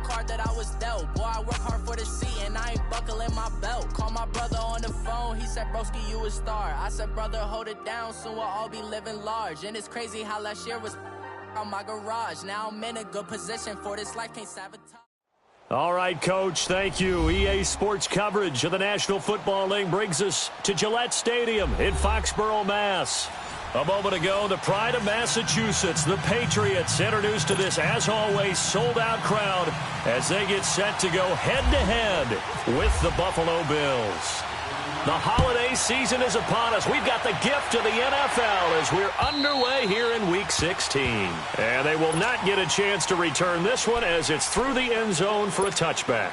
card that I was dealt. Boy, I work hard for the seat and I ain't buckling my belt. Call my brother on the phone, he said, broski, you a star. I said, brother, hold it down, soon we'll all be living large. And it's crazy how last year was on my garage. Now I'm in a good position for this life, can't sabotage. All right, Coach, thank you. EA Sports coverage of the National Football League brings us to Gillette Stadium in Foxborough, Mass. A moment ago, the pride of Massachusetts, the Patriots, introduced to this, as always, sold-out crowd as they get set to go head-to-head with the Buffalo Bills. The holiday season is upon us. We've got the gift of the NFL as we're underway here in Week 16. And they will not get a chance to return this one as it's through the end zone for a touchback.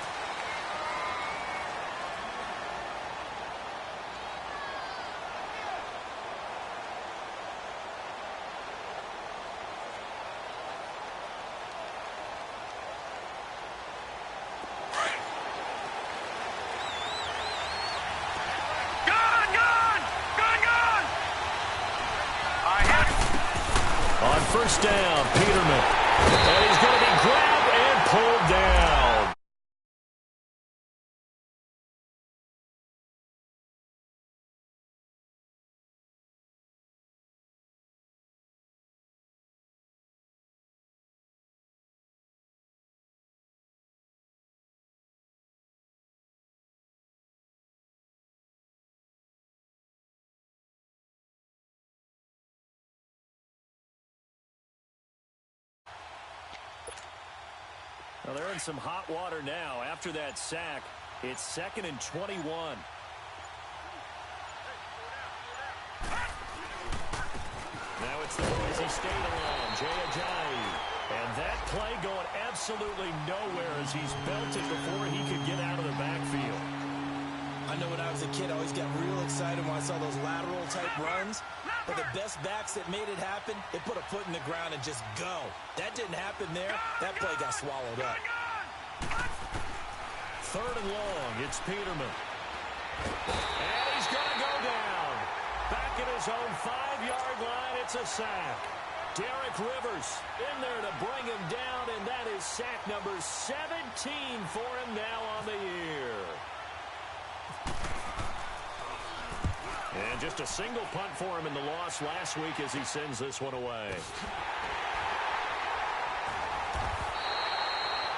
First down, Peterman. And he's going to be grabbed and pulled down. Well, they're in some hot water now. After that sack, it's 2nd and 21. Now it's the Boise State alum, Jay Ajayi. And that play going absolutely nowhere as he's belted before he could get out of the backfield. I know when I was a kid, I always got real excited when I saw those lateral-type runs. But the best backs that made it happen, they put a foot in the ground and just go. That didn't happen there. That play got swallowed up. 3rd and long, it's Peterman. And he's going to go down. Back at his own 5-yard line, it's a sack. Derek Rivers in there to bring him down, and that is sack number 17 for him now on the year. And just a single punt for him in the loss last week as he sends this one away.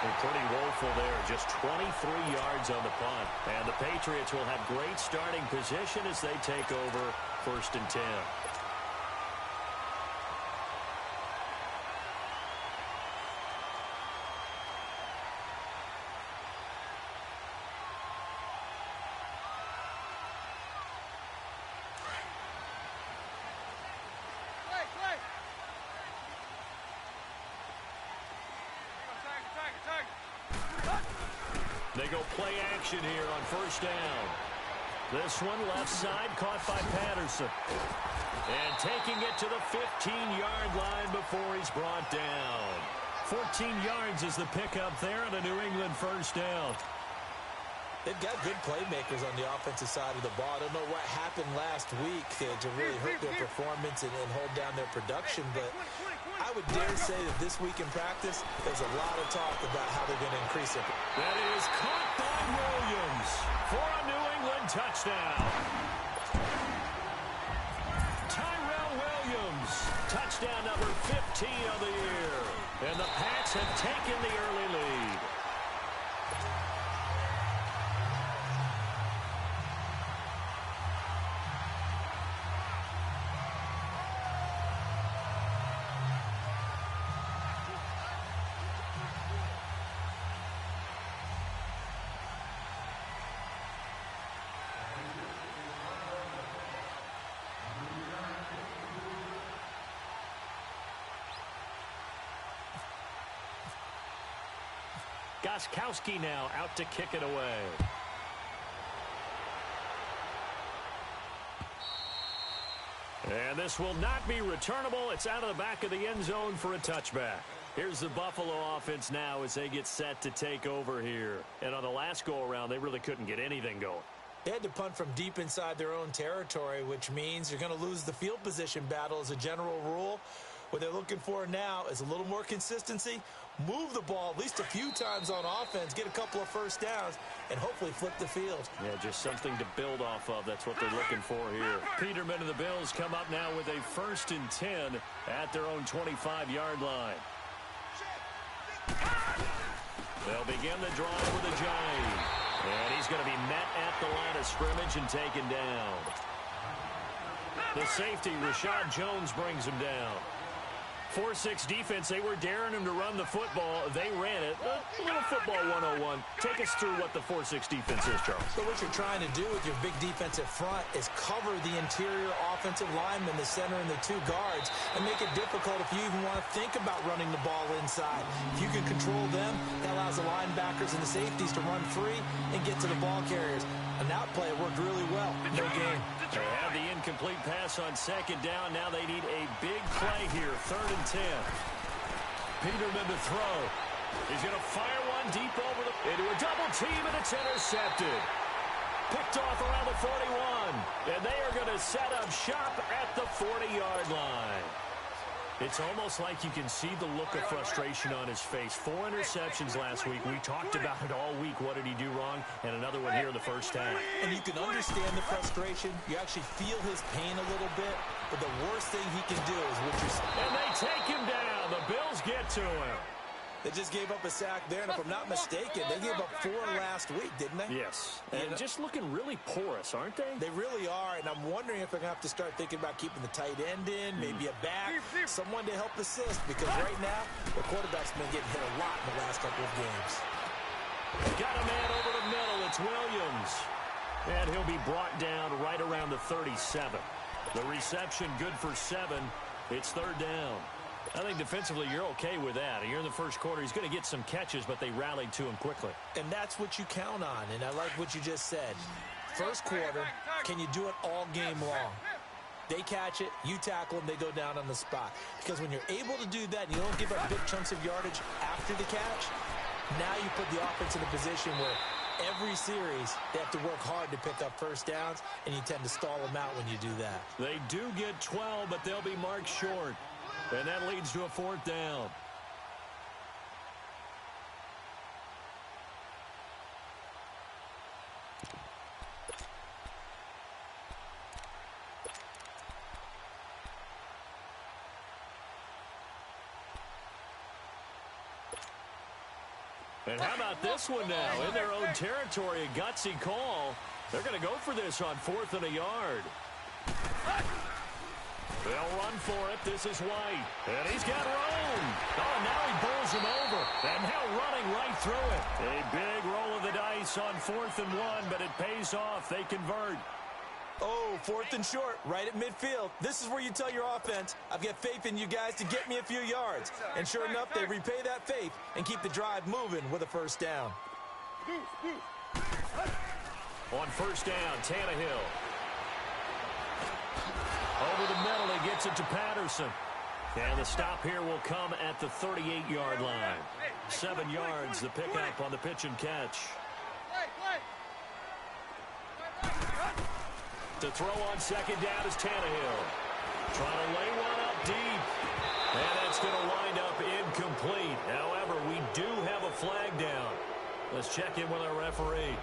They're pretty woeful there. Just 23 yards on the punt. And the Patriots will have great starting position as they take over 1st and 10. They go play action here on 1st down. This one left side caught by Patterson. And taking it to the 15-yard line before he's brought down. 14 yards is the pickup there on a New England 1st down. They've got good playmakers on the offensive side of the ball. I don't know what happened last week to really hurt their performance and hold down their production, but I would dare say that this week in practice, there's a lot of talk about how they're going to increase it. That is caught by Williams for a New England touchdown. Tyrell Williams, touchdown number 15 of the year. And the Pats have taken the early lead. Gostkowski now out to kick it away. And this will not be returnable. It's out of the back of the end zone for a touchback. Here's the Buffalo offense now as they get set to take over here. And on the last go-around, they really couldn't get anything going. They had to punt from deep inside their own territory, which means you're going to lose the field position battle as a general rule. What they're looking for now is a little more consistency move the ball at least a few times on offense, get a couple of first downs, and hopefully flip the field. Yeah, just something to build off of. That's what they're looking for here. Peterman and the Bills come up now with a 1st and 10 at their own 25-yard line. They'll begin the drive with a jive. And he's going to be met at the line of scrimmage and taken down. The safety, Rashad Jones, brings him down. 4-6 defense, they were daring him to run the football. They ran it. A little football 101. Take us through what the 4-6 defense is, Charles. So what you're trying to do with your big defensive front is cover the interior offensive linemen, the center and the 2 guards, and make it difficult if you even want to think about running the ball inside. If you can control them, that allows the linebackers and the safeties to run free and get to the ball carriers. And that play worked really well. No game. They have the incomplete pass on 2nd down. Now they need a big play here. 3rd and 10. Peterman to throw. He's going to fire one deep into a double team, and it's intercepted. Picked off around the 41. And they are going to set up shop at the 40-yard line. It's almost like you can see the look of frustration on his face. 4 interceptions last week. We talked about it all week. What did he do wrong? And another one here in the first half. And you can understand the frustration. You actually feel his pain a little bit. But the worst thing he can do is what you're saying. And they take him down. The Bills get to him. They just gave up a sack there, and if I'm not mistaken, they gave up 4 last week, didn't they? Yes. And just looking really porous, aren't they? They really are, and I'm wondering if they're going to have to start thinking about keeping the tight end in, maybe a back, someone to help assist, because right now, the quarterback's been getting hit a lot in the last couple of games. Got a man over the middle. It's Williams. And he'll be brought down right around the 37. The reception good for 7. It's 3rd down. I think defensively you're okay with that. Here in the first quarter, he's going to get some catches, but they rallied to him quickly. And that's what you count on, and I like what you just said. First quarter, can you do it all game long? They catch it, you tackle them, they go down on the spot. Because when you're able to do that and you don't give up big chunks of yardage after the catch, now you put the offense in a position where every series they have to work hard to pick up first downs, and you tend to stall them out when you do that. They do get 12, but they'll be marked short. And that leads to a 4th down. And how about this one now? In their own territory, a gutsy call. They're going to go for this on 4th and a yard. They'll run for it. This is White. And he's got room. Oh, now he bowls him over. And now running right through it. A big roll of the dice on 4th and 1, but it pays off. They convert. Oh, 4th and short, right at midfield. This is where you tell your offense, I've got faith in you guys to get me a few yards. And sure enough, they repay that faith and keep the drive moving with a first down. On 1st down, Tannehill. Over the middle, he gets it to Patterson. And the stop here will come at the 38-yard line. 7 yards, the pickup on the pitch and catch. To throw on 2nd down is Tannehill. Trying to lay one up deep. And it's going to wind up incomplete. However, we do have a flag down. Let's check in with our referee.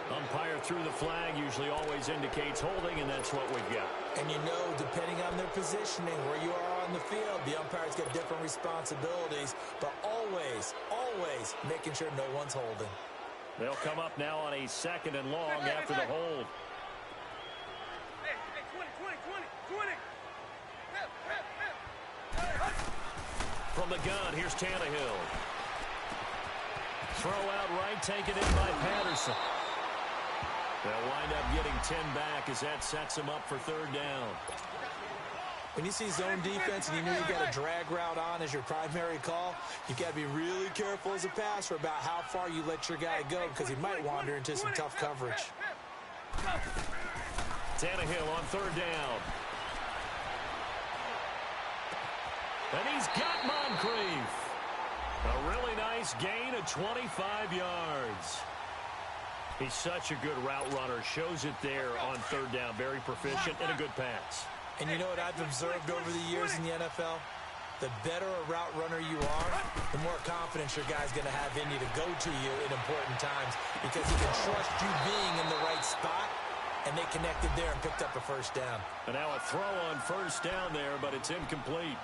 Umpire through the flag usually always indicates holding, and that's what we've got. And you know, depending on their positioning, where you are on the field, the umpire's got different responsibilities, but always, always making sure no one's holding. They'll come up now on a 2nd and long after the hold. From the gun, here's Tannehill. Throw out right, taken in by Patterson. They'll wind up getting 10 back as that sets them up for 3rd down. When you see zone defense and you know you got a drag route on as your primary call, you got to be really careful as a passer about how far you let your guy go because he might wander into some tough coverage. Tannehill on 3rd down. And he's got Moncrief. A really nice gain of 25 yards. He's such a good route runner. Shows it there on 3rd down. Very proficient and a good pass. And you know what I've observed over the years in the NFL? the better a route runner you are, the more confidence your guy's going to have in you to go to you in important times because he can trust you being in the right spot, and they connected there and picked up a first down. And now a throw on first down there, but it's incomplete.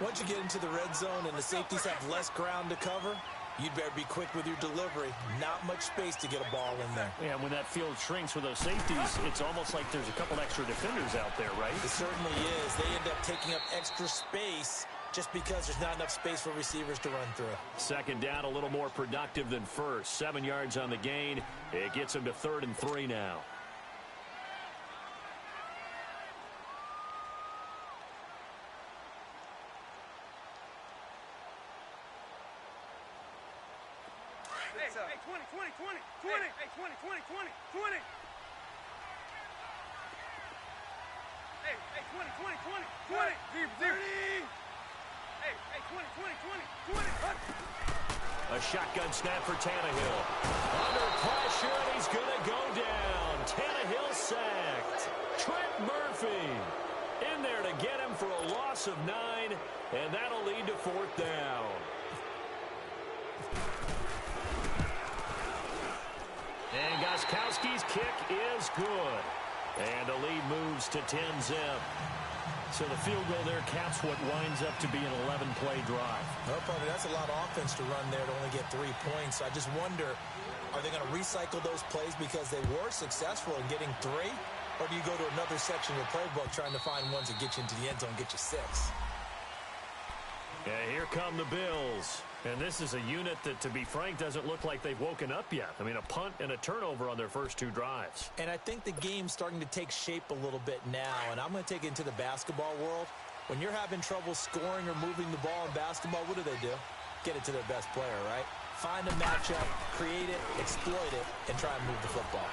Once you get into the red zone and the safeties have less ground to cover, you'd better be quick with your delivery. Not much space to get a ball in there. Yeah, when that field shrinks with those safeties, it's almost like there's a couple extra defenders out there, right? It certainly is. They end up taking up extra space just because there's not enough space for receivers to run through. Second down, a little more productive than first. 7 yards on the gain. It gets him to 3rd and 3 now. Hey, 20, 20, 20, 20. Hey, 20, 20, 20, 20. Hey, 20, 20, 20, 20. Zero. Hey, 20, 20, 20, 20. A shotgun snap for Tannehill. Under pressure, and he's going to go down. Tannehill sacked. Trent Murphy in there to get him for a loss of 9, and that'll lead to 4th down. And Gostkowski's kick is good. And the lead moves to 10-zip. So the field goal there caps what winds up to be an 11-play drive. No, partner, that's a lot of offense to run there to only get 3 points. I just wonder, are they going to recycle those plays because they were successful in getting 3? Or do you go to another section of the playbook trying to find ones that get you into the end zone, get you 6? Yeah, here come the Bills. And this is a unit that, to be frank, doesn't look like they've woken up yet. I mean, a punt and a turnover on their first 2 drives. And I think the game's starting to take shape a little bit now. And I'm going to take it into the basketball world. When you're having trouble scoring or moving the ball in basketball, what do? Get it to their best player, right? Find a matchup, create it, exploit it, and try and move the football.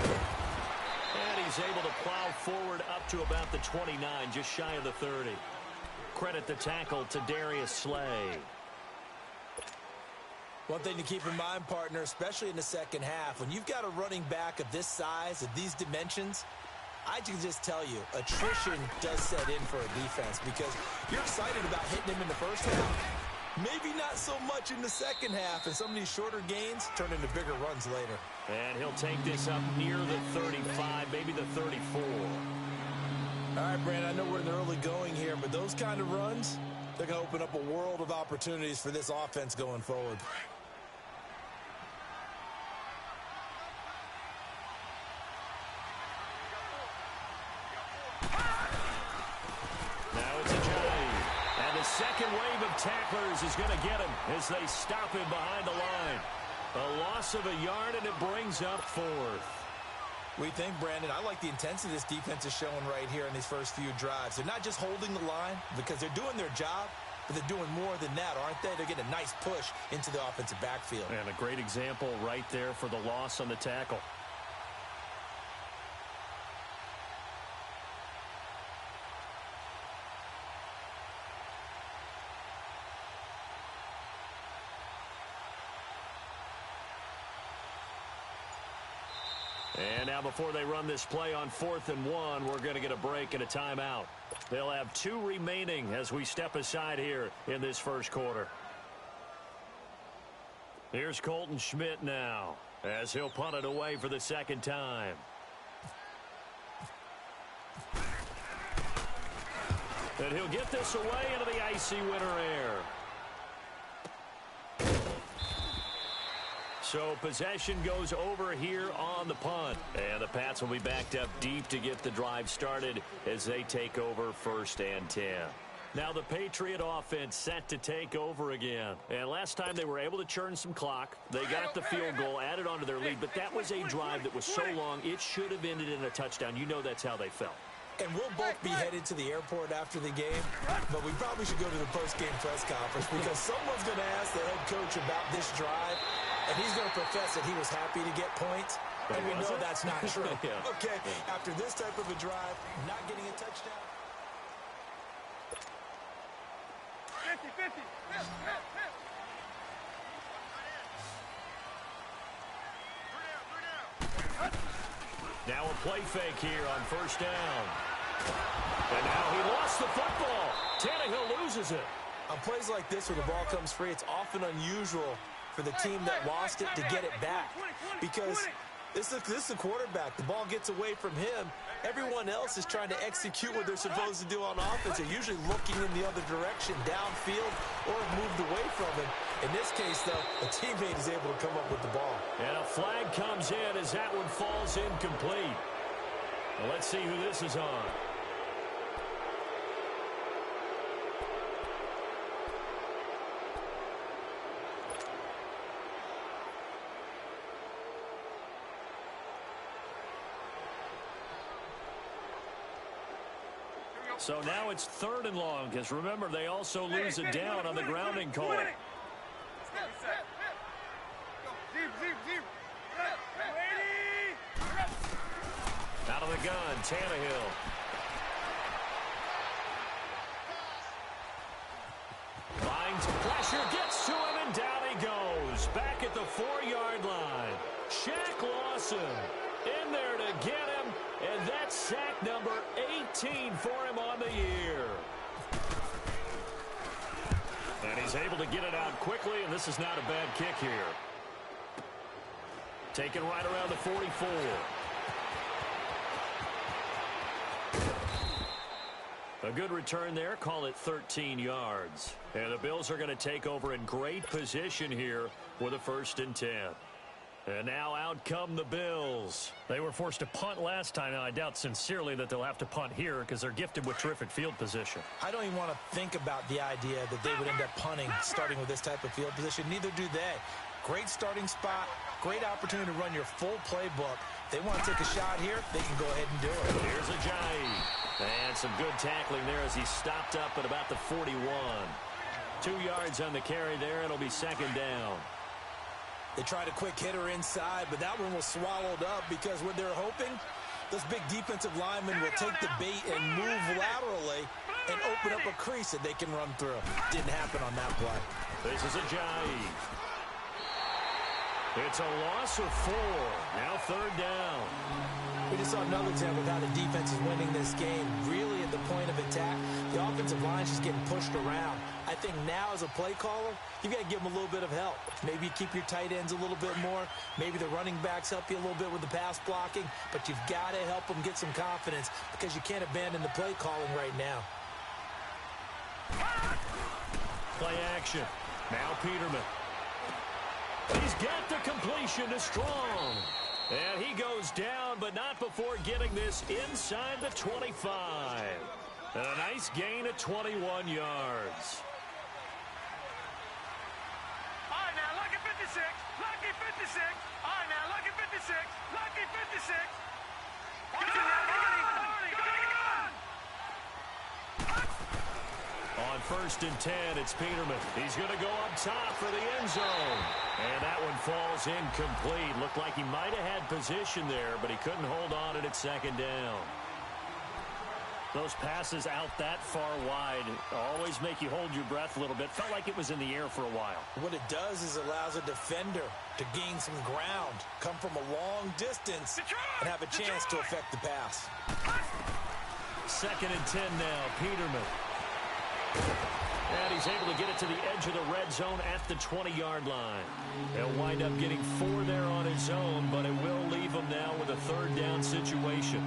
And he's able to plow forward up to about the 29, just shy of the 30. Credit the tackle to Darius Slay. One thing to keep in mind, partner, especially in the second half, when you've got a running back of this size, of these dimensions, I can just tell you, attrition does set in for a defense because you're excited about hitting him in the first half. Maybe not so much in the second half, and some of these shorter gains turn into bigger runs later. And he'll take this up near the 35, maybe the 34. All right, Brandon, I know we're in the early going here, but those kind of runs, they're going to open up a world of opportunities for this offense going forward. Now it's Ajayi. And the second wave of tacklers is going to get him as they stop him behind the line. A loss of a yard, and it brings up 4th. We think, Brandon, I like the intensity this defense is showing right here in these first few drives. They're not just holding the line because they're doing their job, but they're doing more than that, aren't they? They're getting a nice push into the offensive backfield. And a great example right there for the loss on the tackle. And now before they run this play on 4th and 1, we're going to get a break and a timeout. They'll have 2 remaining as we step aside here in this first quarter. Here's Colton Schmidt now as he'll punt it away for the second time. And he'll get this away into the icy winter air. So possession goes over here on the punt. And the Pats will be backed up deep to get the drive started as they take over 1st and 10. Now the Patriot offense set to take over again. And last time they were able to churn some clock. They got the field goal added onto their lead. But that was a drive that was so long it should have ended in a touchdown. You know that's how they felt. And we'll both be headed to the airport after the game, but we probably should go to the post-game press conference because someone's going to ask the head coach about this drive, and he's going to profess that he was happy to get points, and we know that's not true. Yeah. Okay, after this type of a drive, not getting a touchdown. 50-50. Now a play fake here on 1st down. And now he lost the football. Tannehill loses it. On plays like this where the ball comes free, it's often unusual for the team that lost it to get it back. Because this is the quarterback. The ball gets away from him. Everyone else is trying to execute what they're supposed to do on offense. They're usually looking in the other direction, downfield, or have moved away from him. In this case, though, a teammate is able to come up with the ball. And a flag comes in as that one falls incomplete. Well, let's see who this is on. So now it's 3rd and long, because remember, they also lose it down on the grounding call. Out of the gun, Tannehill. Finds pressure, gets to him, and down he goes. Back at the 4-yard line. Shaq Lawson in there to get him, and that's sack number 18 for him on the year. And he's able to get it out quickly, and this is not a bad kick here. Taken right around the 44. A good return there. Call it 13 yards. And the Bills are going to take over in great position here with a 1st and 10. And now out come the Bills. They were forced to punt last time. Now, I doubt sincerely that they'll have to punt here because they're gifted with terrific field position. I don't even want to think about the idea that they would end up punting starting with this type of field position. Neither do they. Great starting spot. Great opportunity to run your full playbook. If they want to take a shot here, they can go ahead and do it. Here's Ajayi. And some good tackling there as he stopped up at about the 41. 2 yards on the carry there. It'll be 2nd down. They tried a quick hitter inside, but that one was swallowed up because what they're hoping, those big defensive linemen will take the bait and move laterally and open up a crease that they can run through. Didn't happen on that play. This is Ajayi. It's a loss of 4. Now 3rd down. We just saw another example of how the defense is winning this game. Really at the point of attack, the offensive line is just getting pushed around. I think now as a play caller, you got to give them a little bit of help. Maybe you keep your tight ends a little bit more. Maybe the running backs help you a little bit with the pass blocking. But you've got to help them get some confidence because you can't abandon the play calling right now. Play action. Now Peterman. He's got the completion to Strong. And he goes down, but not before getting this inside the 25. And a nice gain of 21 yards. All right, now, lucky 56. Lucky 56. All right, now, lucky 56. Lucky 56. Go, go, On 1st and 10, it's Peterman. He's going to go up top for the end zone. And that one falls incomplete. Looked like he might have had position there, but he couldn't hold on it at 2nd down. Those passes out that far wide always make you hold your breath a little bit. Felt like it was in the air for a while. What it does is allows a defender to gain some ground, come from a long distance, and have a chance to affect the pass. 2nd and 10 now, Peterman. And he's able to get it to the edge of the red zone at the 20-yard line. He'll wind up getting 4 there on his own, but it will leave him now with a 3rd down situation.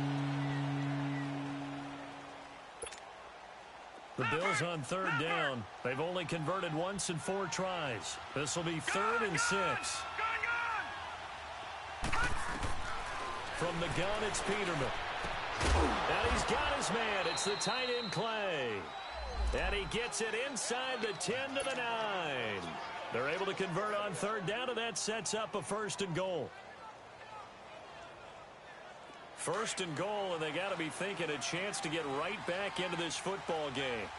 The Bills on 3rd down. They've only converted once in 4 tries. This will be 3rd and 6. From the gun, it's Peterman. And he's got his man. It's the tight end, Clay. And he gets it inside the 10 to the 9. They're able to convert on 3rd down, and that sets up a 1st and goal. 1st and goal, and they got to be thinking a chance to get right back into this football game.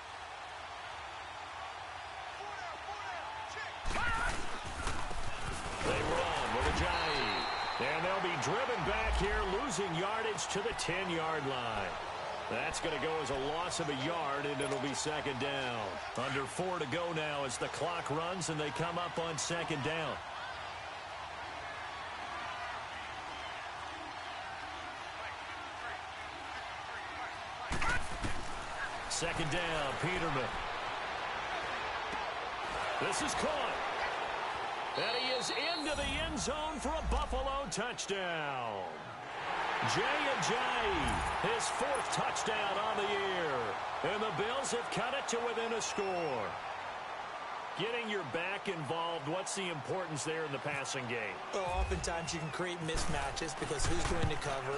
They run with Ajayi. And they'll be driven back here, losing yardage to the 10-yard line. That's going to go as a loss of a yard, and it'll be 2nd down. Under 4 to go now as the clock runs, and they come up on 2nd down. Second down, Peterman. This is caught. And he is into the end zone for a Buffalo touchdown. Jay Ajayi, his 4th touchdown on the year. And the Bills have cut it to within a score. Getting your back involved, what's the importance there in the passing game? Well, oftentimes you can create mismatches because who's going to cover,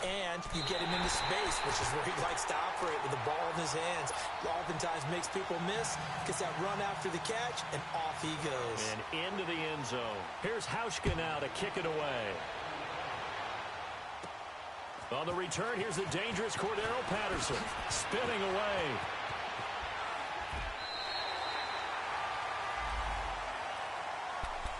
and you get him into space, which is where he likes to operate with the ball in his hands. Oftentimes makes people miss, gets that run after the catch, and off he goes. And into the end zone. Here's Hauschka now to kick it away. On the return, here's the dangerous Cordero Patterson, spinning away.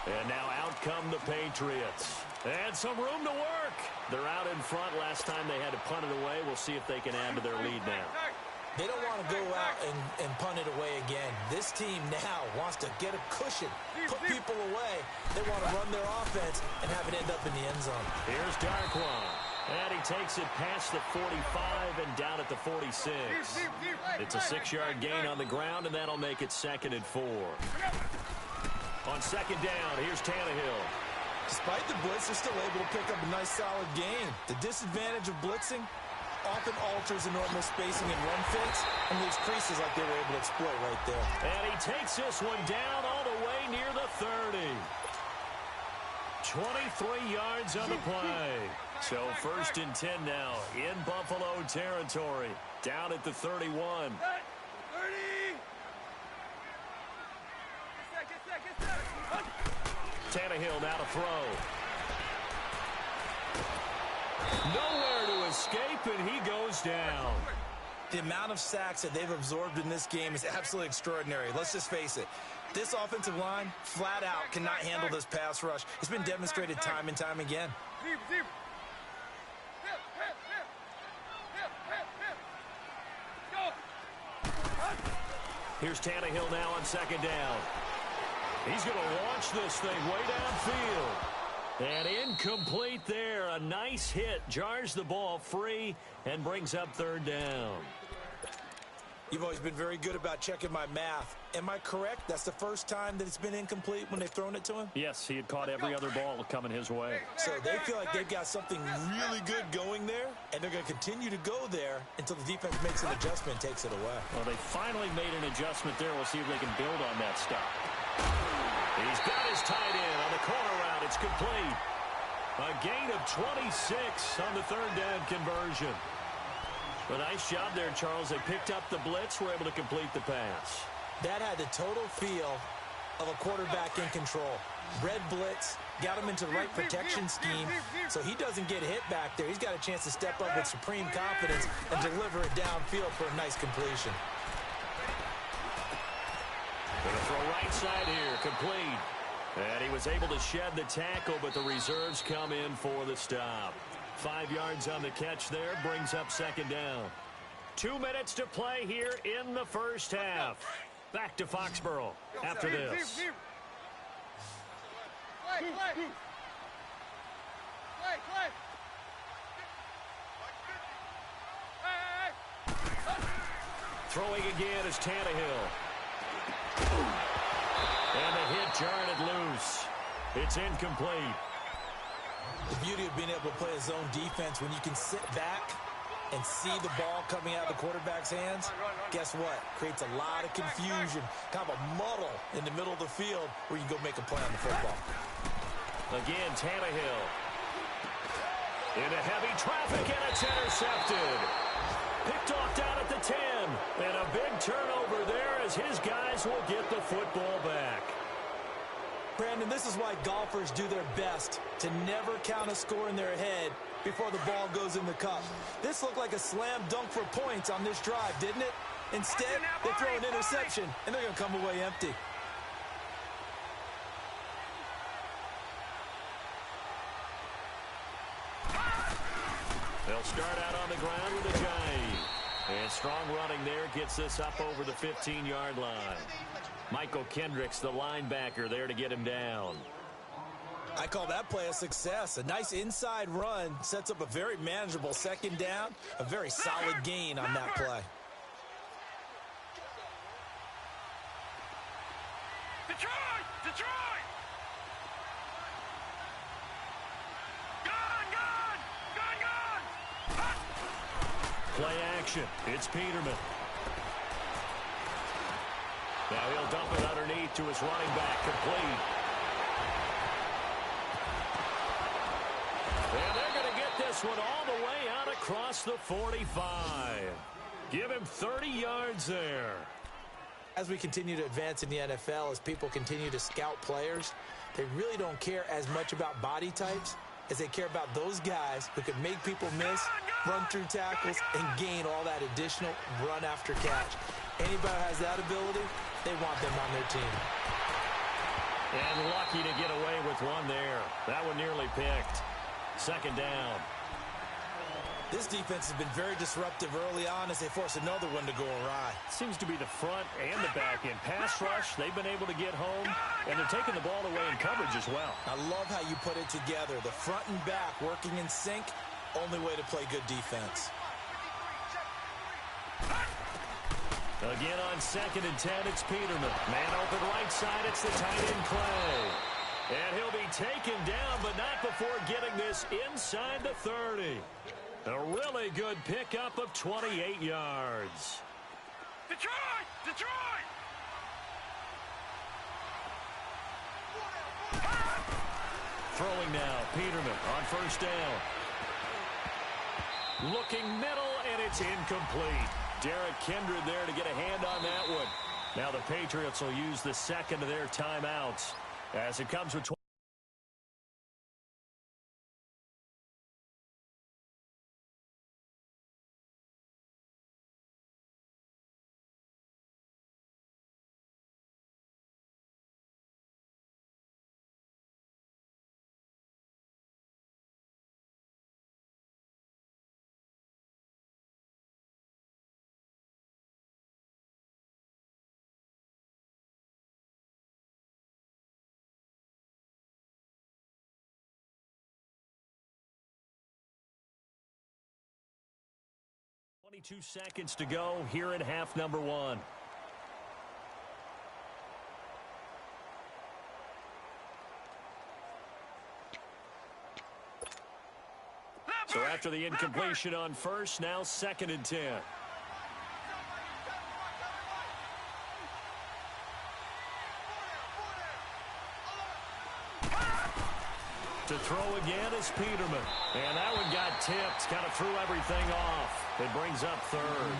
And now out come the Patriots. And some room to work. They're out in front. Last time they had to punt it away. We'll see if they can add to their lead now. They don't want to go out and punt it away again. This team now wants to get a cushion, put people away. They want to run their offense and have it end up in the end zone. Here's Darkwan. And he takes it past the 45 and down at the 46. It's a 6-yard gain on the ground, and that'll make it 2nd and 4. On 2nd down, here's Tannehill. Despite the blitz, they're still able to pick up a nice, solid gain. The disadvantage of blitzing often alters the normal spacing and run fits and leaves creases like they were able to exploit right there. And he takes this one down all the way near the 30. 23 yards on the play. So 1st and 10 now in Buffalo territory. Down at the 31. Tannehill now to throw. Nowhere to escape, and he goes down. The amount of sacks that they've absorbed in this game is absolutely extraordinary. Let's just face it. This offensive line, flat out, cannot handle this pass rush. It's been demonstrated time and time again. Here's Tannehill now on 2nd down. He's going to launch this thing way downfield. And incomplete there. A nice hit. Jars the ball free and brings up 3rd down. You've always been very good about checking my math. Am I correct? That's the first time that it's been incomplete when they've thrown it to him? Yes, he had caught every other ball coming his way. So they feel like they've got something really good going there, and they're going to continue to go there until the defense makes an adjustment and takes it away. Well, they finally made an adjustment there. We'll see if they can build on that stuff. He's got his tight end on the corner route. It's complete. A gain of 26 on the 3rd down conversion. A nice job there, Charles. They picked up the blitz, were able to complete the pass. That had the total feel of a quarterback in control. Red blitz, got him into the right protection scheme, so he doesn't get hit back there. He's got a chance to step up with supreme confidence and deliver it downfield for a nice completion. Gonna throw right side here, complete. And he was able to shed the tackle, but the reserves come in for the stop. 5 yards on the catch there, brings up 2nd down. 2 minutes to play here in the 1st half. Back to Foxborough after this. Throwing again is Tannehill. And the hit jarred it loose. It's incomplete. The beauty of being able to play a zone defense when you can sit back and see the ball coming out of the quarterback's hands, guess what? Creates a lot of confusion, kind of a muddle in the middle of the field where you can go make a play on the football. Again, Tannehill. Into heavy traffic, and it's intercepted. Picked off down at the 10. And a big turnover there as his guys will get the football back. Brandon, this is why golfers do their best to never count a score in their head before the ball goes in the cup. This looked like a slam dunk for points on this drive, didn't it? Instead, they throw an interception, and they're going to come away empty. They'll start out on the ground with Ajayi. And strong running there gets this up over the 15-yard line. Michael Kendricks, the linebacker, there to get him down. I call that play a success. A nice inside run sets up a very manageable 2nd down. A very solid gain on that play. Play action. It's Peterman. Now he'll dump it underneath to his running back, complete. And they're going to get this one all the way out across the 45. Give him 30 yards there. As we continue to advance in the NFL, as people continue to scout players, they really don't care as much about body types as they care about those guys who can make people miss, run through tackles, and gain all that additional run after catch. Anybody who has that ability, they want them on their team. And lucky to get away with one there. That one nearly picked. Second down. This defense has been very disruptive early on as they force another one to go awry. Seems to be the front and the back end. Pass rush, they've been able to get home, and they're taking the ball away in coverage as well. I love how you put it together. The front and back working in sync, only way to play good defense. Again on 2nd and 10, it's Peterman. Man open right side, it's the tight end Clay. And he'll be taken down, but not before getting this inside the 30. A really good pickup of 28 yards. Detroit! Detroit! Throwing now, Peterman on 1st down. Looking middle, and it's incomplete. Derek Kindred there to get a hand on that one. Now the Patriots will use the second of their timeouts as it comes with 20. Two seconds to go here in half number 1. So after the incompletion on first, now 2nd and 10. To throw again is Peterman. And that one got tipped. Kind of threw everything off. It brings up 3rd.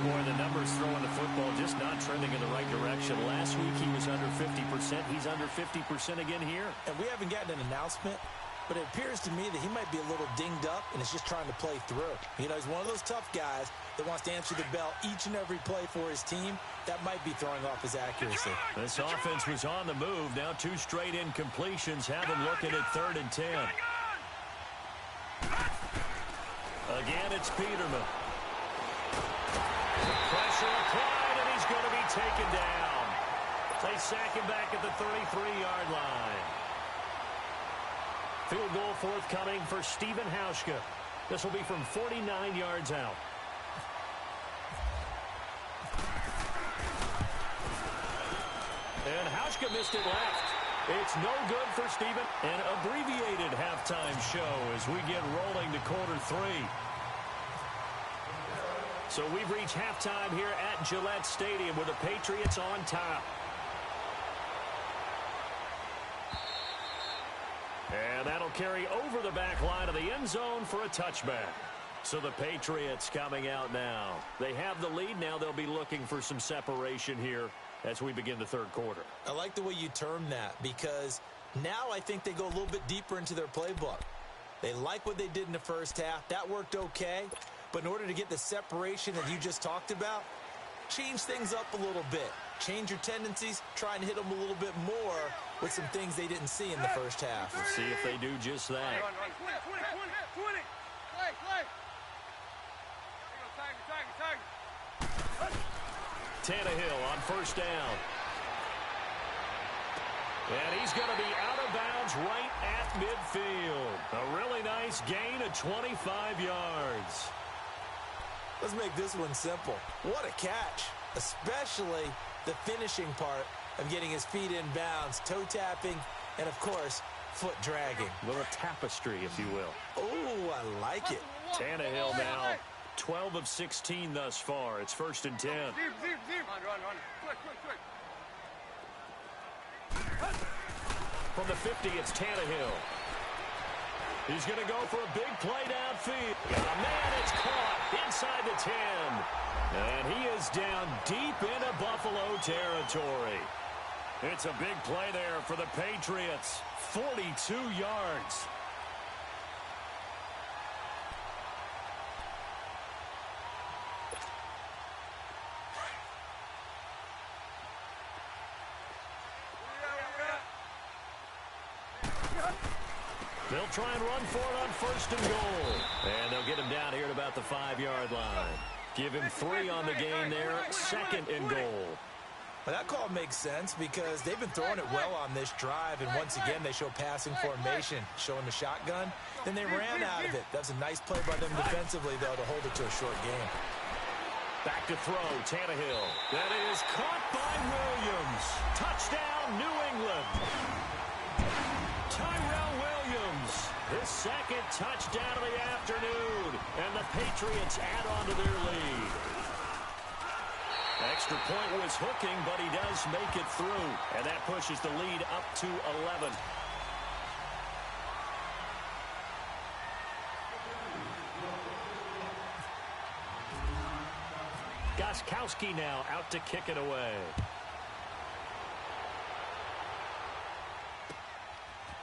Boy, the numbers throwing the football just not trending in the right direction. Last week he was under 50%. He's under 50% again here. And we haven't gotten an announcement, but it appears to me that he might be a little dinged up and is just trying to play through. You know, he's one of those tough guys that wants to answer the bell each and every play for his team. That might be throwing off his accuracy. This offense was on the move. Now 2 straight incompletions have him looking at 3rd and 10. Again, it's Peterman. Pressure applied, and he's going to be taken down. They sack him back at the 33-yard line. Field goal forthcoming for Stephen Hauschka. This will be from 49 yards out. And Hauschka missed it left. It's no good for Stephen. An abbreviated halftime show as we get rolling to quarter 3. So we've reached halftime here at Gillette Stadium with the Patriots on top. And that'll carry over the back line of the end zone for a touchback. So the Patriots coming out now. They have the lead. Now they'll be looking for some separation here as we begin the 3rd quarter. I like the way you term that because now I think they go a little bit deeper into their playbook. They like what they did in the first half. That worked okay. But in order to get the separation that you just talked about, change things up a little bit. Change your tendencies. Try and hit them a little bit more with some things they didn't see in the first half. Let's see if they do just that. 20. Tannehill on 1st down. And he's going to be out of bounds right at midfield. A really nice gain of 25 yards. Let's make this one simple. What a catch, especially the finishing part of getting his feet in bounds, toe tapping, and of course, foot dragging. A little tapestry, if you will. Oh, I like it. Tannehill now 12 of 16 thus far. It's 1st and 10. Run. Quick. From the 50, it's Tannehill. He's going to go for a big play downfield. And man, it's caught inside the 10. And he is down deep into Buffalo territory. It's a big play there for the Patriots. 42 yards. They'll try and run for it on 1st and goal. And they'll get him down here at about the 5-yard line. Give him 3 on the game there. 2nd and goal. Well, that call makes sense because they've been throwing it well on this drive, and once again they show passing formation, showing the shotgun. Then they ran out of it. That's a nice play by them defensively, though, to hold it to a short game. Back to throw, Tannehill. That is caught by Williams. Touchdown, New England. Tyrell Williams, his 2nd touchdown of the afternoon, and the Patriots add on to their lead. Extra point was hooking, but he does make it through, and that pushes the lead up to 11. Gostkowski now out to kick it away.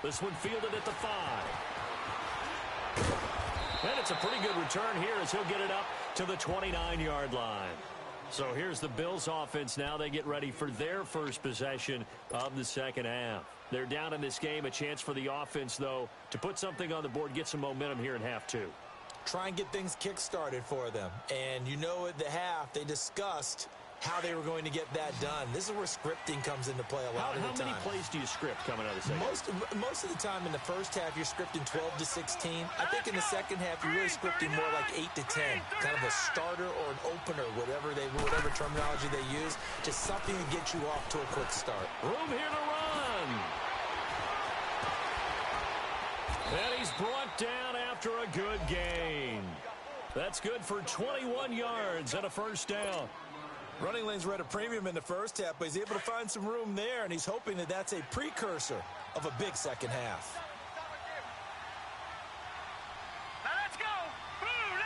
This one fielded at the 5. And it's a pretty good return here as he'll get it up to the 29-yard line. So here's the Bills offense now. They get ready for their first possession of the second half. They're down in this game. A chance for the offense, though, to put something on the board, get some momentum here in half 2. Try and get things kick-started for them. And you know at the half, they discussed how they were going to get that done. This is where scripting comes into play a lot of the time. How many plays do you script coming out of the second? Most of the time in the first half, you're scripting 12 to 16. I think in the second half, you're really scripting more like 8 to 10. Kind of a starter or an opener, whatever terminology they use. Just something to get you off to a quick start. Room here to run. And he's brought down after a good gain. That's good for 21 yards and a 1st down. Running lanes were at a premium in the first half, but he's able to find some room there, and he's hoping that that's a precursor of a big second half. Now let's go. Blue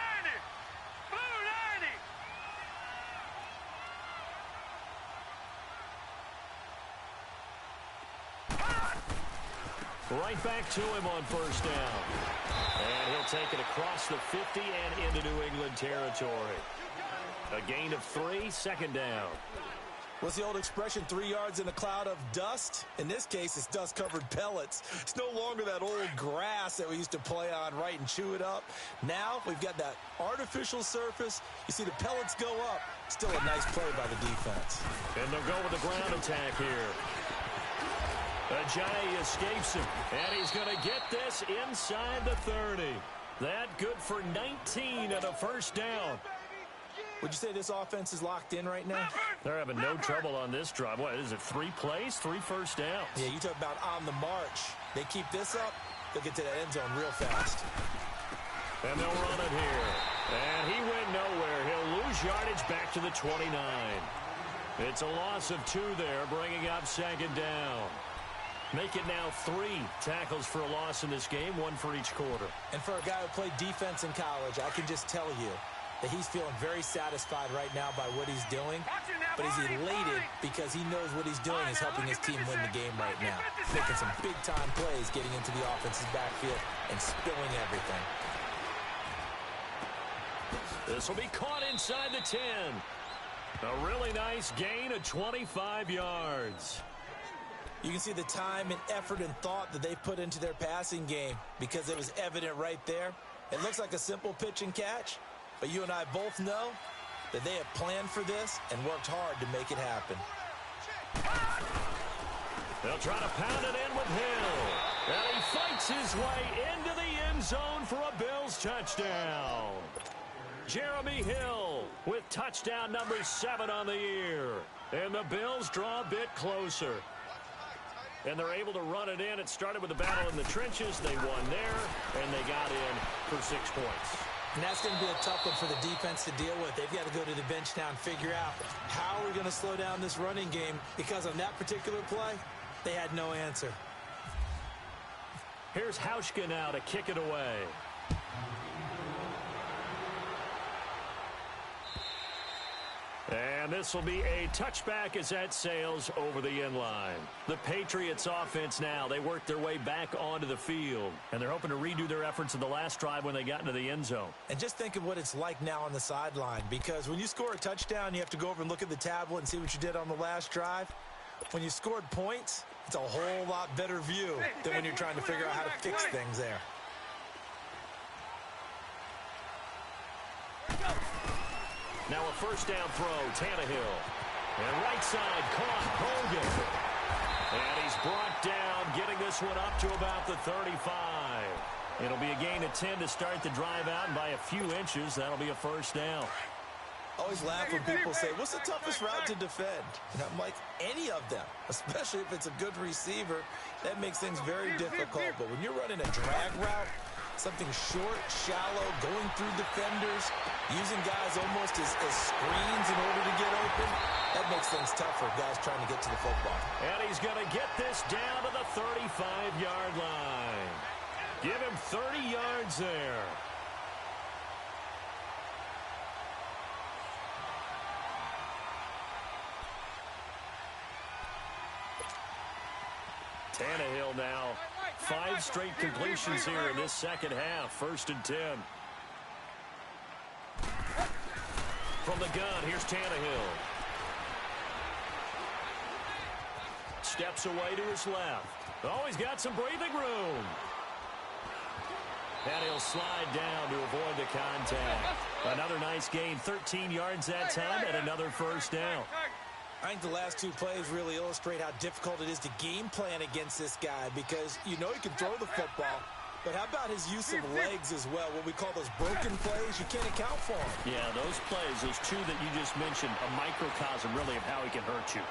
90. Right back to him on 1st down. And he'll take it across the 50 and into New England territory. A gain of 3, 2nd down. What's the old expression, 3 yards in a cloud of dust? In this case, it's dust-covered pellets. It's no longer that old grass that we used to play on, right, and chew it up. Now we've got that artificial surface. You see the pellets go up. Still a nice play by the defense. And they'll go with the ground attack here. Ajayi escapes him, and he's going to get this inside the 30. That good for 19 and a 1st down. Would you say this offense is locked in right now? They're having no trouble on this drive. What is it, 3 plays, 3 1st downs? Yeah, you talk about on the march. They keep this up, they'll get to the end zone real fast. And they'll run it here. And he went nowhere. He'll lose yardage back to the 29. It's a loss of 2 there, bringing up 2nd down. Make it now 3 tackles for a loss in this game, 1 for each quarter. And for a guy who played defense in college, I can just tell you that he's feeling very satisfied right now by what he's doing, but he's elated because he knows what he's doing is helping his team win the game right now. Making some big-time plays, getting into the offense's backfield and spilling everything. This will be caught inside the 10. A really nice gain of 25 yards. You can see the time and effort and thought that they've put into their passing game because it was evident right there. It looks like a simple pitch and catch, but you and I both know that they have planned for this and worked hard to make it happen. They'll try to pound it in with Hill. And he fights his way into the end zone for a Bills touchdown. Jeremy Hill with touchdown number 7 on the year. And the Bills draw a bit closer. And they're able to run it in. It started with a battle in the trenches. They won there, and they got in for 6 points. And that's going to be a tough one for the defense to deal with. They've got to go to the bench now and figure out how we're going to slow down this running game, because on that particular play, they had no answer. Here's Hauschka now to kick it away. And this will be a touchback as that sails over the end line. The Patriots offense now, they work their way back onto the field. And they're hoping to redo their efforts in the last drive when they got into the end zone. And just think of what it's like now on the sideline, because when you score a touchdown, you have to go over and look at the tablet and see what you did on the last drive. When you scored points, it's a whole lot better view than when you're trying to figure out how to fix things there. Now a first down throw, Tannehill. And right side caught, Hogan. And he's brought down, getting this one up to about the 35. It'll be a gain of 10 to start the drive out, and by a few inches, that'll be a first down. Always laugh when people say, what's the toughest route to defend? And I'm like, any of them, especially if it's a good receiver. That makes things very difficult. But when you're running a drag route, something short, shallow, going through defenders, using guys almost as screens in order to get open, that makes things tough for guys trying to get to the football. And he's going to get this down to the 35-yard line. Give him 30 yards there. Tannehill now. 5 straight completions here in this second half. 1st and 10. From the gun, here's Tannehill. Steps away to his left. Oh, he's got some breathing room. And he'll slide down to avoid the contact. Another nice gain. 13 yards that time and another first down. I think the last 2 plays really illustrate how difficult it is to game plan against this guy, because you know he can throw the football, but how about his use of legs as well? What we call those broken plays, you can't account for them. Yeah, those plays, those 2 that you just mentioned, a microcosm really of how he can hurt you.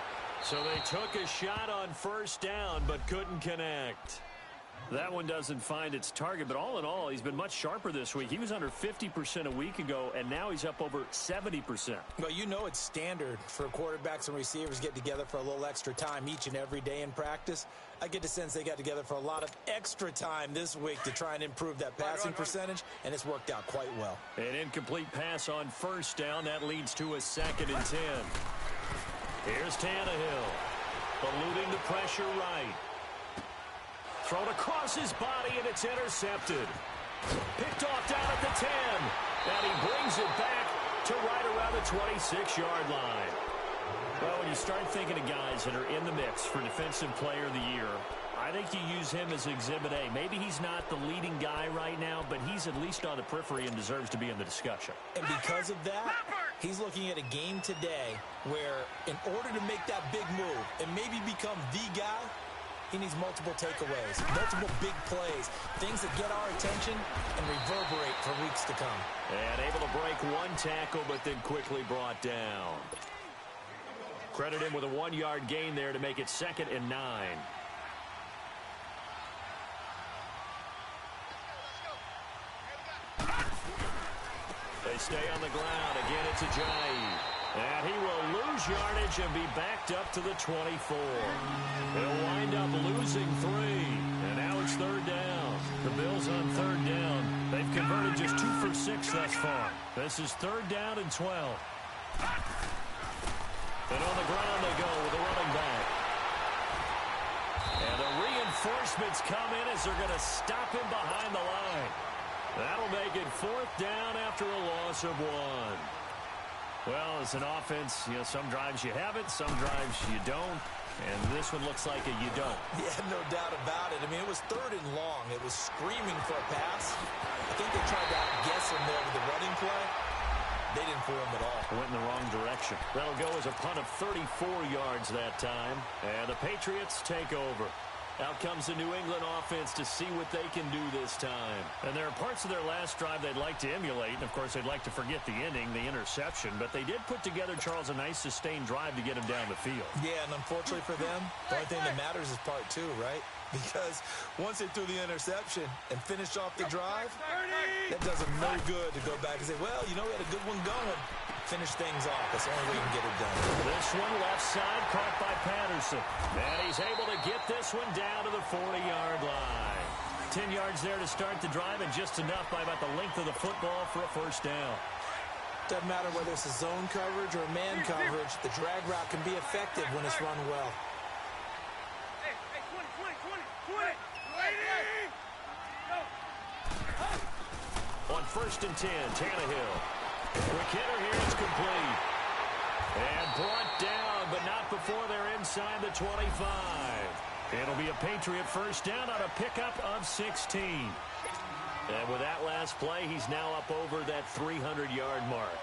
So they took a shot on first down but couldn't connect. That one doesn't find its target, but all in all, he's been much sharper this week. He was under 50% a week ago, and now he's up over 70%. Well, you know it's standard for quarterbacks and receivers get together for a little extra time each and every day in practice. I get the sense they got together for a lot of extra time this week to try and improve that passing percentage, and it's worked out quite well. An incomplete pass on first down. That leads to a 2nd and 10. Here's Tannehill, eluding the pressure right. Thrown across his body, and it's intercepted. Picked off down at the 10. And he brings it back to right around the 26-yard line. Well, when you start thinking of guys that are in the mix for Defensive Player of the Year, I think you use him as Exhibit A. Maybe he's not the leading guy right now, but he's at least on the periphery and deserves to be in the discussion. And because of that, he's looking at a game today where in order to make that big move and maybe become the guy, he needs multiple takeaways, multiple big plays, things that get our attention and reverberate for weeks to come. And able to break 1 tackle, but then quickly brought down. Credit him with a 1-yard gain there to make it 2nd and 9. They stay on the ground. Again, it's Ajayi. And he will lose yardage and be backed up to the 24. They'll wind up losing 3. And now it's 3rd down. The Bills on 3rd down. They've converted just 2 for 6 thus far. This is 3rd down and 12. And on the ground they go with the running back. And the reinforcements come in as they're going to stop him behind the line. That'll make it 4th down after a loss of 1. Well, as an offense, you know, some drives you have it, some drives you don't. And this one looks like you don't. Yeah, no doubt about it. I mean, it was 3rd and long. It was screaming for a pass. I think they tried to outguess him there with the running play. They didn't fool him at all. Went in the wrong direction. That'll go as a punt of 34 yards that time. And the Patriots take over. Out comes the New England offense to see what they can do this time. And there are parts of their last drive they'd like to emulate. And, of course, they'd like to forget the ending, the interception. But they did put together, Charles, a nice sustained drive to get him down the field. Yeah, and unfortunately for them, the only thing that matters is part two, right? Because once they threw the interception and finished off the drive, that does them no good to go back and say, well, you know, we had a good one going. Finish things off. That's the only way you can get it done. This one left side caught by Patterson. And he's able to get this one down to the 40-yard line. 10 yards there to start the drive and just enough by about the length of the football for a first down. Doesn't matter whether it's a zone coverage or a man coverage. The drag route can be effective when it's run well. Hey, 20. On 1st and 10, Tannehill. Quick hitter here, it's complete. And brought down, but not before they're inside the 25. It'll be a Patriot first down on a pickup of 16. And with that last play, he's now up over that 300-yard mark.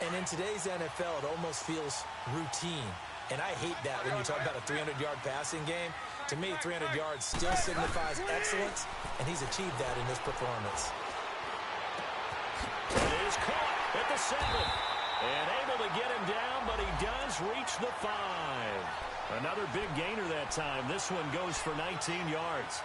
And in today's NFL, it almost feels routine. And I hate that when you talk about a 300-yard passing game. To me, 300 yards still signifies excellence, and he's achieved that in this performance. It is caught at the 7. And able to get him down, but he does reach the 5. Another big gainer that time. This one goes for 19 yards.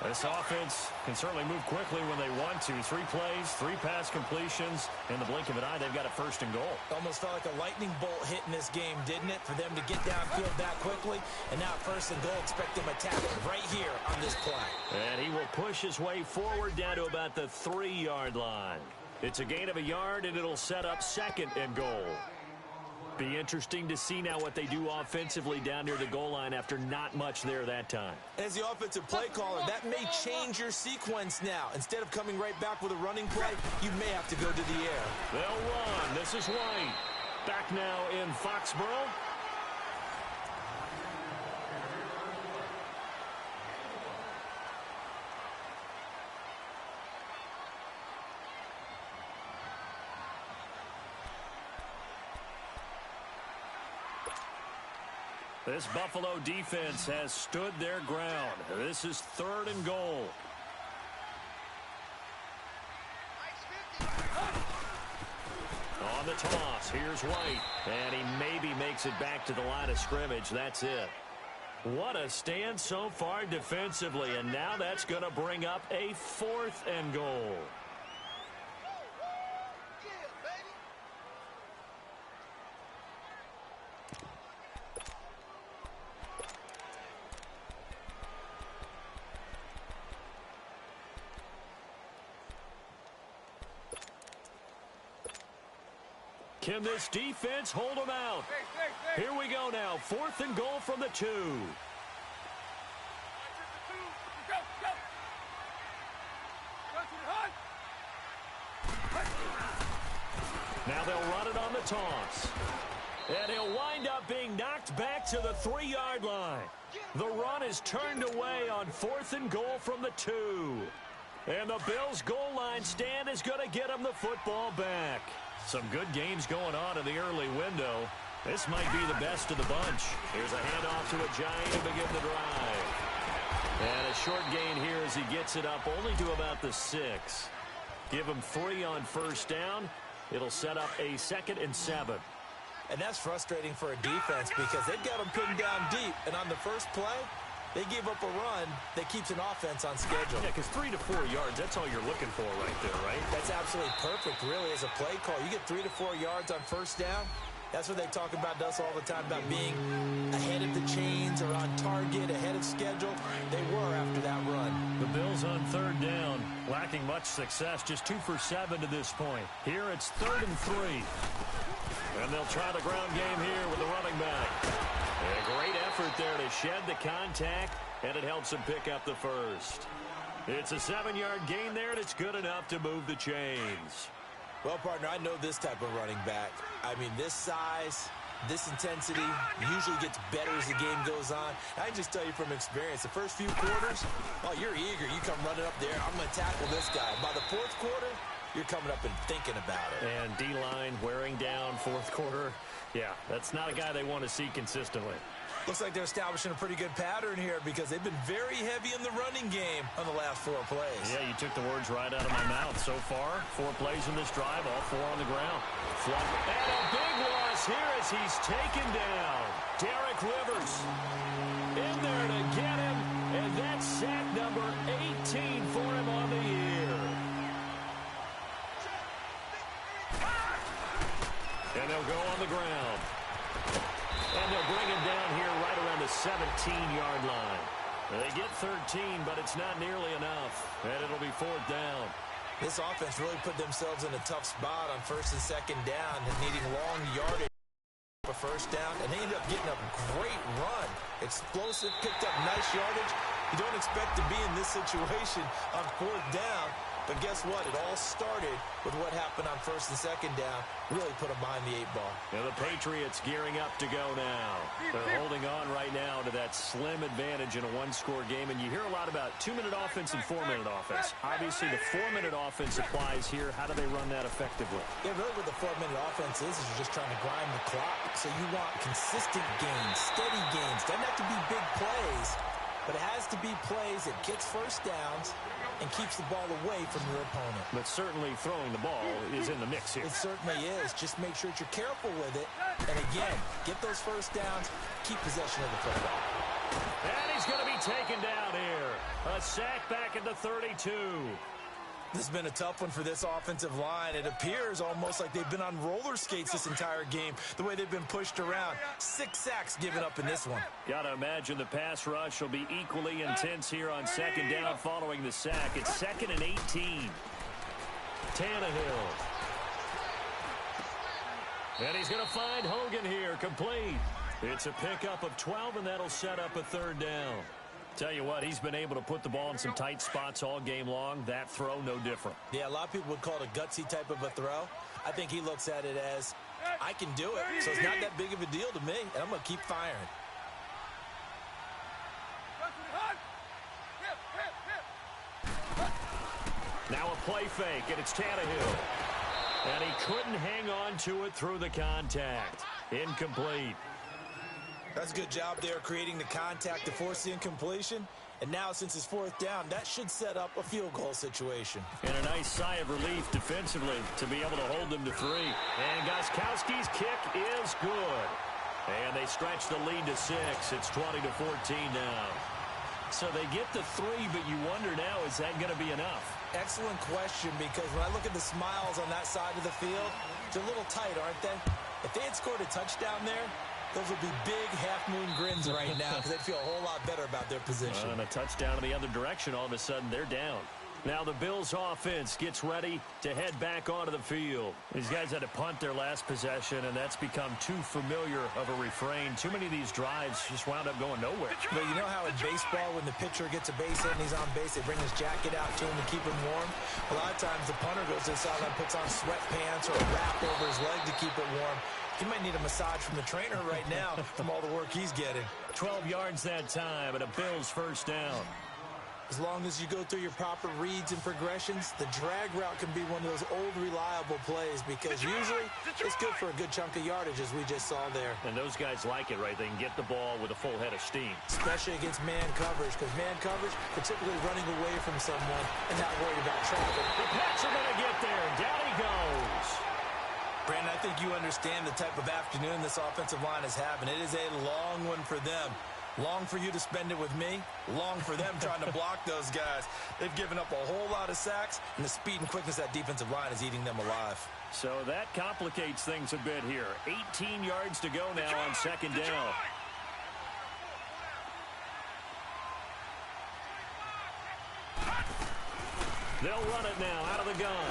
This offense can certainly move quickly when they want to. 3 plays, 3 pass completions. In the blink of an eye, they've got a 1st and goal. Almost felt like a lightning bolt hit in this game, didn't it? For them to get downfield that quickly. And now 1st and goal, expect them to attack right here on this play. And he will push his way forward down to about the 3-yard line. It's a gain of a yard, and it'll set up 2nd and goal. Be interesting to see now what they do offensively down near the goal line after not much there that time. As the offensive play caller, that may change your sequence now. Instead of coming right back with a running play, you may have to go to the air. They'll run. This is White. Back now in Foxborough. This Buffalo defense has stood their ground. This is 3rd and goal. On the toss, here's White. And he maybe makes it back to the line of scrimmage. That's it. What a stand so far defensively. And now that's going to bring up a 4th and goal. Can this defense hold them out? Here we go now. 4th and goal from the 2. Now they'll run it on the toss. And he'll wind up being knocked back to the 3-yard line. The run is turned away on 4th and goal from the 2. And the Bills' goal line stand is going to get them the football back. Some good games going on in the early window. This might be the best of the bunch. Here's a handoff to a Giant to begin the drive. And a short gain here as he gets it up only to about the 6. Give him 3 on 1st down. It'll set up a 2nd and 7. And that's frustrating for a defense because they've got them pinned down deep. And on the first play, they give up a run that keeps an offense on schedule. Yeah, because 3 to 4 yards, that's all you're looking for right there, right? That's absolutely perfect, really, as a play call. You get 3 to 4 yards on 1st down. That's what they talk about to us all the time, about being ahead of the chains or on target, ahead of schedule. They were after that run. The Bills on 3rd down, lacking much success, just 2 for 7 to this point. Here it's 3rd and 3. And they'll try the ground game here with the running back. A great effort there to shed the contact, and it helps him pick up the 1st. It's a 7-yard gain there, and it's good enough to move the chains. Well, partner, I know this type of running back. I mean, this size, this intensity usually gets better as the game goes on. I can just tell you from experience, the first few quarters, oh, you're eager. You come running up there. I'm going to tackle this guy. By the 4th quarter, you're coming up and thinking about it. And D-line wearing down fourth quarter. Yeah, that's not a guy they want to see consistently. Looks like they're establishing a pretty good pattern here because they've been very heavy in the running game on the last 4 plays. Yeah, you took the words right out of my mouth. So far, 4 plays in this drive, all 4 on the ground. And a big loss here as he's taken down. Derek Rivers in there to get him, and that's sack number 18 for him on the year. And they'll go on the ground. And they'll bring him down here right around the 17-yard line. They get 13, but it's not nearly enough. And it'll be 4th down. This offense really put themselves in a tough spot on 1st and 2nd down and needing long yardage for 1st down. And they ended up getting a great run. Explosive, picked up nice yardage. You don't expect to be in this situation on 4th down. But guess what? It all started with what happened on 1st and 2nd down. Really put them behind the 8 ball. Now the Patriots gearing up to go now. They're holding on right now to that slim advantage in a 1-score game. And you hear a lot about 2-minute offense and 4-minute offense. Obviously, the 4-minute offense applies here. How do they run that effectively? Yeah, really what the 4-minute offense is you're just trying to grind the clock. So you want consistent gains, steady gains. Doesn't have to be big plays, but it has to be plays that gets 1st downs and keeps the ball away from your opponent. But certainly throwing the ball is in the mix here. It certainly is. Just make sure that you're careful with it. And again, get those 1st downs, keep possession of the football. And he's going to be taken down here. A sack back at the 32. This has been a tough one for this offensive line. It appears almost like they've been on roller skates this entire game, the way they've been pushed around. 6 sacks given up in this one. Got to imagine the pass rush will be equally intense here on 2nd down following the sack. It's 2nd and 18. Tannehill. And he's going to find Hogan here, complete. It's a pickup of 12, and that'll set up a 3rd down. Tell you what, he's been able to put the ball in some tight spots all game long. That throw, no different. Yeah, a lot of people would call it a gutsy type of a throw. I think he looks at it as, I can do it, so it's not that big of a deal to me, and I'm going to keep firing. Now a play fake, and it's Tannehill. And he couldn't hang on to it through the contact. Incomplete. That's a good job there creating the contact to force the incompletion. And now, since it's 4th down, that should set up a field goal situation. And a nice sigh of relief defensively to be able to hold them to 3. And Gostkowski's kick is good. And they stretch the lead to 6. It's 20-14 now. So they get the 3, but you wonder now, is that going to be enough? Excellent question, because when I look at the smiles on that side of the field, they're a little tight, aren't they? If they had scored a touchdown there, those would be big half-moon grins right now because they'd feel a whole lot better about their position. And a touchdown in the other direction, all of a sudden they're down. Now the Bills offense gets ready to head back onto the field. These guys had to punt their last possession, and that's become too familiar of a refrain. Too many of these drives just wound up going nowhere. But you know how in baseball, when the pitcher gets a base hit and he's on base, they bring his jacket out to him to keep him warm? A lot of times the punter goes to the sideline, puts on sweatpants or a wrap over his leg to keep it warm. He might need a massage from the trainer right now from all the work he's getting. 12 yards that time, and a Bills 1st down. As long as you go through your proper reads and progressions, the drag route can be one of those old reliable plays because usually it's good for a good chunk of yardage, as we just saw there. And those guys like it, right? They can get the ball with a full head of steam. Especially against man coverage, because man coverage, they're typically running away from someone and not worried about traffic. The Pats are going to get there. Down he goes. Brandon, I think you understand the type of afternoon this offensive line is having. It is a long one for them. Long for you to spend it with me. Long for them trying to block those guys. They've given up a whole lot of sacks, and the speed and quickness of that defensive line is eating them alive. So that complicates things a bit here. 18 yards to go now on 2nd down. They'll run it now out of the gun.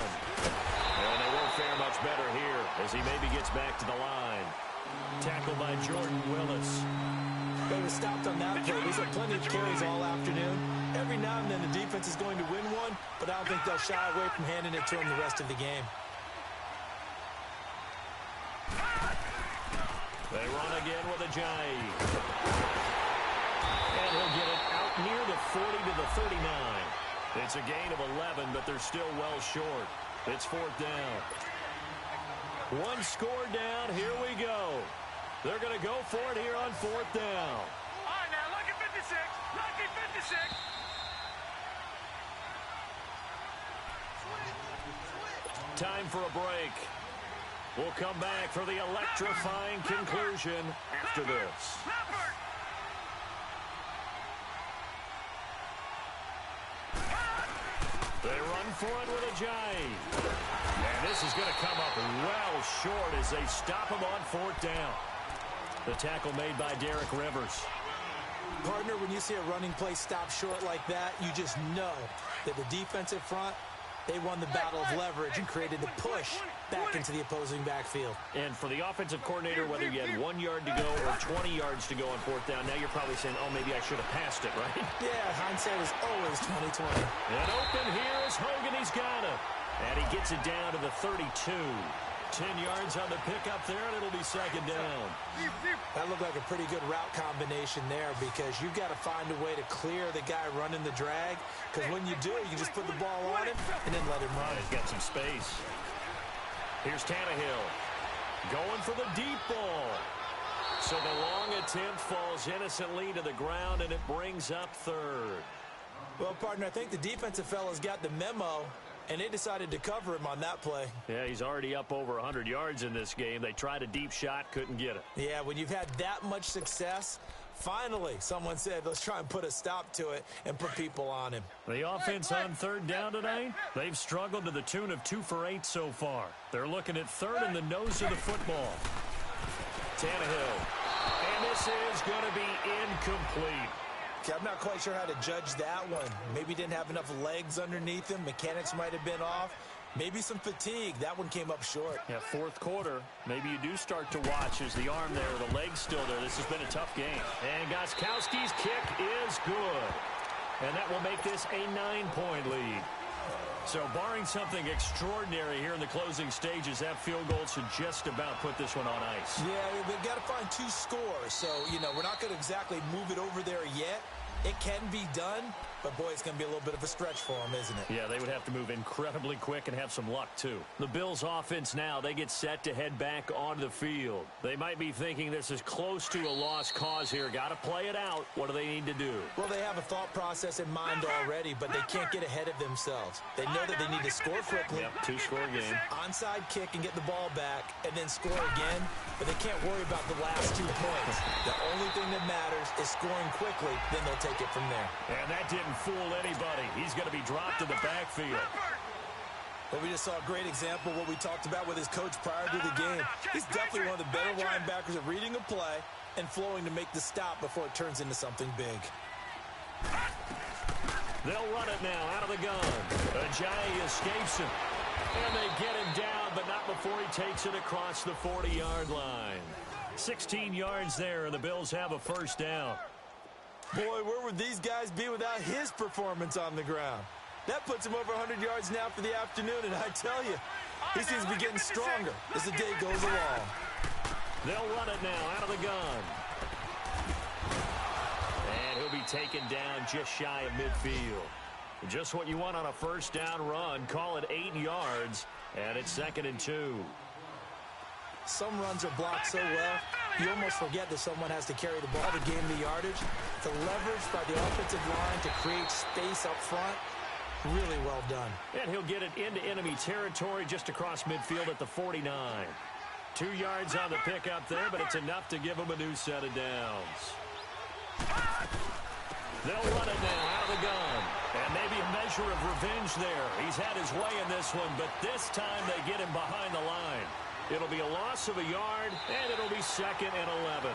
And they won't fare much better here as he maybe gets back to the line. Tackled by Jordan Willis. They were stopped on that play. He's had plenty of carries all afternoon. Every now and then the defense is going to win one, but I don't think they'll shy away from handing it to him the rest of the game. They run again with Ajayi. And he'll get it out near the 40 to the 39. It's a gain of 11, but they're still well short. It's 4th down. One score down. Here we go. They're going to go for it here on 4th down. All right, now, lucky 56. Lucky 56. Time for a break. We'll come back for the electrifying conclusion after this. They run for it with Ajayi. And this is going to come up well short as they stop him on 4th down. The tackle made by Derek Rivers. Partner, when you see a running play stop short like that, you just know that the defensive front, they won the battle of leverage and created the push back into the opposing backfield. And for the offensive coordinator, whether you had 1 yard to go or 20 yards to go on 4th down, now you're probably saying, oh, maybe I should have passed it, right? Yeah, hindsight is always 20/20. And open here is Hogan. He's got it. And he gets it down to the 32. 10 yards on the pickup there, and it'll be 2nd down. That looked like a pretty good route combination there because you've got to find a way to clear the guy running the drag, because when you do, you just put the ball on him and then let him run. He's got some space. Here's Tannehill going for the deep ball. So the long attempt falls innocently to the ground, and it brings up 3rd. Well, partner, I think the defensive fellas got the memo, and they decided to cover him on that play. Yeah, he's already up over 100 yards in this game. They tried a deep shot, couldn't get it. Yeah, when you've had that much success, finally someone said, let's try and put a stop to it and put people on him. The offense on 3rd down tonight, they've struggled to the tune of 2 for 8 so far. They're looking at 3rd in the nose of the football. Tannehill. And this is going to be incomplete. Okay, I'm not quite sure how to judge that one. Maybe didn't have enough legs underneath him. Mechanics might have been off. Maybe some fatigue. That one came up short. Yeah, 4th quarter. Maybe you do start to watch as the arm there, the leg's still there. This has been a tough game. And Gostkowski's kick is good. And that will make this a 9-point lead. So barring something extraordinary here in the closing stages, that field goal should just about put this one on ice. Yeah, we've got to find 2 scores. So, we're not going to exactly move it over there yet. It can be done, but boy, it's going to be a little bit of a stretch for them, isn't it? Yeah, they would have to move incredibly quick and have some luck, too. The Bills' offense now, they get set to head back onto the field. They might be thinking this is close to a lost cause here. Got to play it out. What do they need to do? Well, they have a thought process in mind already, but they can't get ahead of themselves. They know that they need to score quickly. Yep, 2-score game. Onside kick and get the ball back, and then score again. But they can't worry about the last 2 points. The only thing that matters is scoring quickly, then they'll take it from there. And that didn't fool anybody. He's going to be dropped in the backfield. But we just saw a great example of what we talked about with his coach prior to the game. He's definitely one of the better linebackers at reading a play and flowing to make the stop before it turns into something big. They'll run it now out of the gun. Ajayi escapes him. And they get him down, but not before he takes it across the 40-yard line. 16 yards there, and the Bills have a 1st down. Boy, where would these guys be without his performance on the ground? That puts him over 100 yards now for the afternoon, and I tell you, he seems to be getting stronger as the day goes along. They'll run it now out of the gun. And he'll be taken down just shy of midfield. Just what you want on a 1st down run. Call it 8 yards, and it's 2nd and 2. Some runs are blocked so well, you almost forget that someone has to carry the ball to gain the yardage. The leverage by the offensive line to create space up front, really well done. And he'll get it into enemy territory just across midfield at the 49. 2 yards on the pickup there, but it's enough to give him a new set of downs. They'll run it now out of the gun. And maybe a measure of revenge there. He's had his way in this one, but this time they get him behind the line. It'll be a loss of a yard, and it'll be 2nd and 11.